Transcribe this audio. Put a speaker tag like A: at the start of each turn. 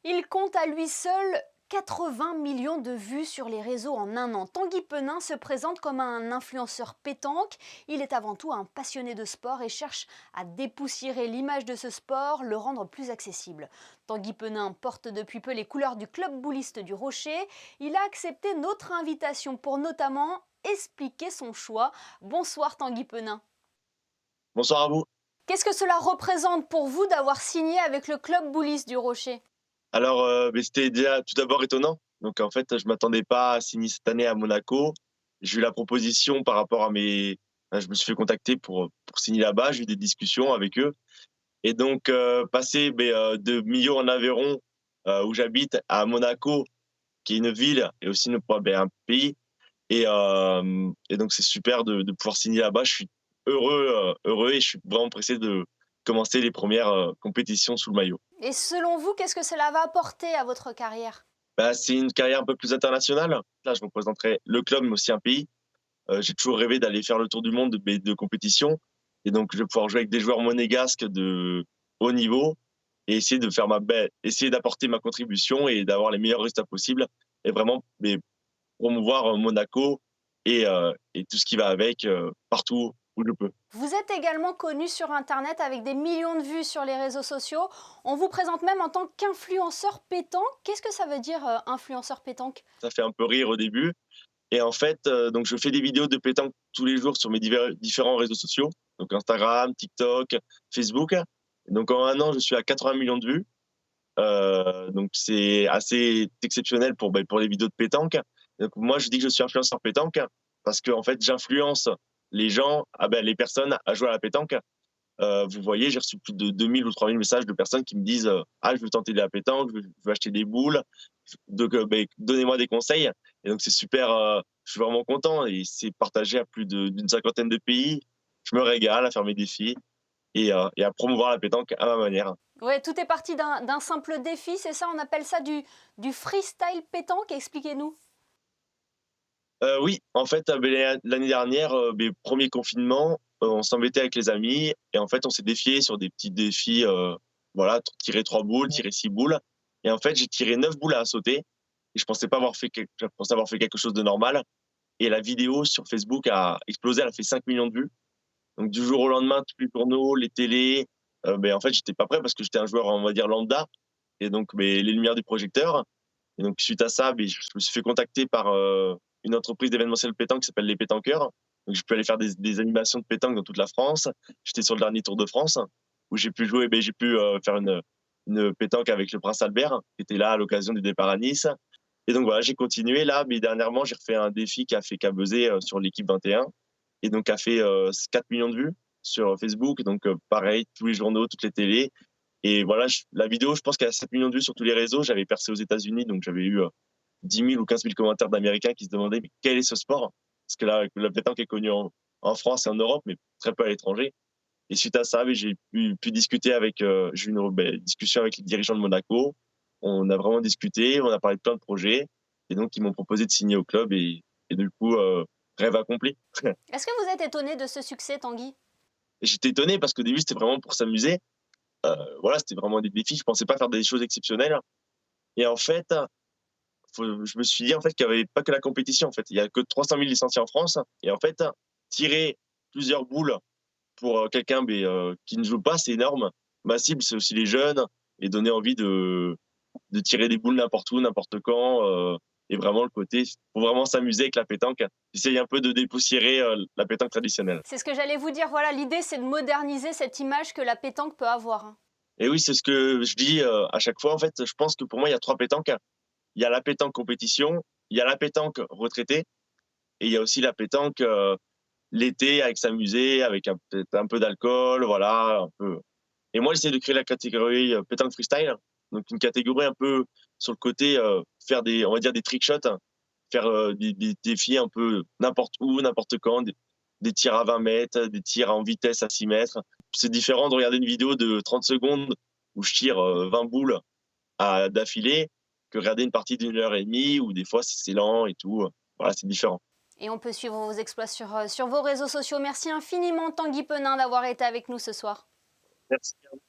A: Il compte à lui seul 80 millions de vues sur les réseaux en un an. Tanguy Penin se présente comme un influenceur pétanque. Il est avant tout un passionné de sport et cherche à dépoussiérer l'image de ce sport, le rendre plus accessible. Tanguy Penin porte depuis peu les couleurs du club bouliste du Rocher. Il a accepté notre invitation pour notamment expliquer son choix. Bonsoir Tanguy Penin.
B: Bonsoir à vous.
A: Qu'est-ce que cela représente pour vous d'avoir signé avec le club bouliste du Rocher?
B: Alors, c'était déjà tout d'abord étonnant. Donc en fait, je m'attendais pas à signer cette année à Monaco. J'ai eu la proposition par rapport à je me suis fait contacter pour signer là-bas. J'ai eu des discussions avec eux et donc passer, de Millau en Aveyron, où j'habite, à Monaco, qui est une ville et aussi un pays et donc c'est super de pouvoir signer là-bas. Je suis heureux et je suis vraiment pressé de commencer les premières, compétitions sous le maillot.
A: Et selon vous, qu'est-ce que cela va apporter à votre carrière?
B: Bah, c'est une carrière un peu plus internationale. Là, je représenterai le club, mais aussi un pays. J'ai toujours rêvé d'aller faire le tour du monde de compétition. Et donc, je vais pouvoir jouer avec des joueurs monégasques de haut niveau et essayer d'apporter ma contribution et d'avoir les meilleurs résultats possibles et vraiment promouvoir Monaco et tout ce qui va avec partout où je peux.
A: Vous êtes également connu sur Internet avec des millions de vues sur les réseaux sociaux. On vous présente même en tant qu'influenceur pétanque. Qu'est-ce que ça veut dire, influenceur pétanque?
B: Ça fait un peu rire au début. Et en fait, donc je fais des vidéos de pétanque tous les jours sur mes différents réseaux sociaux, donc Instagram, TikTok, Facebook. Et donc en un an, je suis à 80 millions de vues. Donc c'est assez exceptionnel pour les vidéos de pétanque. Donc moi, je dis que je suis influenceur pétanque parce que en fait, j'influence les personnes à jouer à la pétanque. Vous voyez, j'ai reçu plus de 2000 ou 3000 messages de personnes qui me disent «Ah, je veux tenter de la pétanque, je veux acheter des boules, donc donnez-moi des conseils». Et donc c'est super, je suis vraiment content et c'est partagé à d'une cinquantaine de pays. Je me régale à faire mes défis et à promouvoir la pétanque à ma manière.
A: Ouais, tout est parti d'un simple défi, c'est ça? On appelle ça du freestyle pétanque. Expliquez-nous.
B: Oui, en fait, l'année dernière, 1er confinement, on s'embêtait avec les amis et en fait, on s'est défiés sur des petits défis, voilà, tirer 3 boules, tirer 6 boules et en fait, j'ai tiré 9 boules à sauter et je pensais avoir fait quelque chose de normal et la vidéo sur Facebook a explosé, elle a fait 5 millions de vues. Donc du jour au lendemain, tous les journaux, les télés, en fait, j'étais pas prêt parce que j'étais un joueur, on va dire lambda et donc les lumières du projecteur et donc suite à ça, je me suis fait contacter par, une entreprise d'événementiel pétanque qui s'appelle Les Pétanqueurs. Donc je peux aller faire des animations de pétanque dans toute la France. J'étais sur le dernier Tour de France où j'ai pu, faire une pétanque avec le Prince Albert, qui était là à l'occasion du départ à Nice. Et donc voilà, j'ai continué là, mais dernièrement, j'ai refait un défi qui a buzzé, sur l'équipe 21 et donc a fait, 4 millions de vues sur Facebook. Donc pareil, tous les journaux, toutes les télés et voilà, la vidéo, je pense qu'elle a 7 millions de vues sur tous les réseaux. J'avais percé aux États-Unis, donc j'avais eu 10 000 ou 15 000 commentaires d'Américains qui se demandaient mais quel est ce sport? Parce que la pétanque est connue en France et en Europe, mais très peu à l'étranger. Et suite à ça, j'ai pu discuter j'ai eu une discussion avec les dirigeants de Monaco. On a vraiment discuté, on a parlé de plein de projets. Et donc, ils m'ont proposé de signer au club et du coup, rêve accompli.
A: Est-ce que vous êtes étonné de ce succès, Tanguy?
B: Et j'étais étonné parce qu'au début, c'était vraiment pour s'amuser. Voilà, c'était vraiment des défis. Je pensais pas faire des choses exceptionnelles. Et en fait, je me suis dit en fait qu'il y avait pas que la compétition. En fait, il y a que 300 000 licenciés en France. Et en fait, tirer plusieurs boules pour quelqu'un qui ne joue pas, c'est énorme. Ma cible, c'est aussi les jeunes et donner envie de tirer des boules n'importe où, n'importe quand. Et vraiment le côté, faut vraiment s'amuser avec la pétanque. J'essaye un peu de dépoussiérer la pétanque traditionnelle.
A: C'est ce que j'allais vous dire. Voilà, l'idée, c'est de moderniser cette image que la pétanque peut avoir, hein.
B: Et oui, c'est ce que je dis à chaque fois. En fait, je pense que pour moi, il y a trois pétanques. Il y a la pétanque compétition, il y a la pétanque retraité et il y a aussi la pétanque l'été avec s'amuser, avec peut-être un peu d'alcool, voilà, un peu. Et moi, j'essaie de créer la catégorie pétanque freestyle, donc une catégorie un peu sur le côté faire on va dire des trick shots, faire des défis un peu n'importe où, n'importe quand, des tirs à 20 mètres, des tirs en vitesse à 6 mètres. C'est différent de regarder une vidéo de 30 secondes où je tire 20 boules d'affilée que regarder une partie d'une heure et demie où des fois c'est lent et tout. Voilà, c'est différent.
A: Et on peut suivre vos exploits sur vos réseaux sociaux. Merci infiniment, Tanguy Penin, d'avoir été avec nous ce soir.
B: Merci.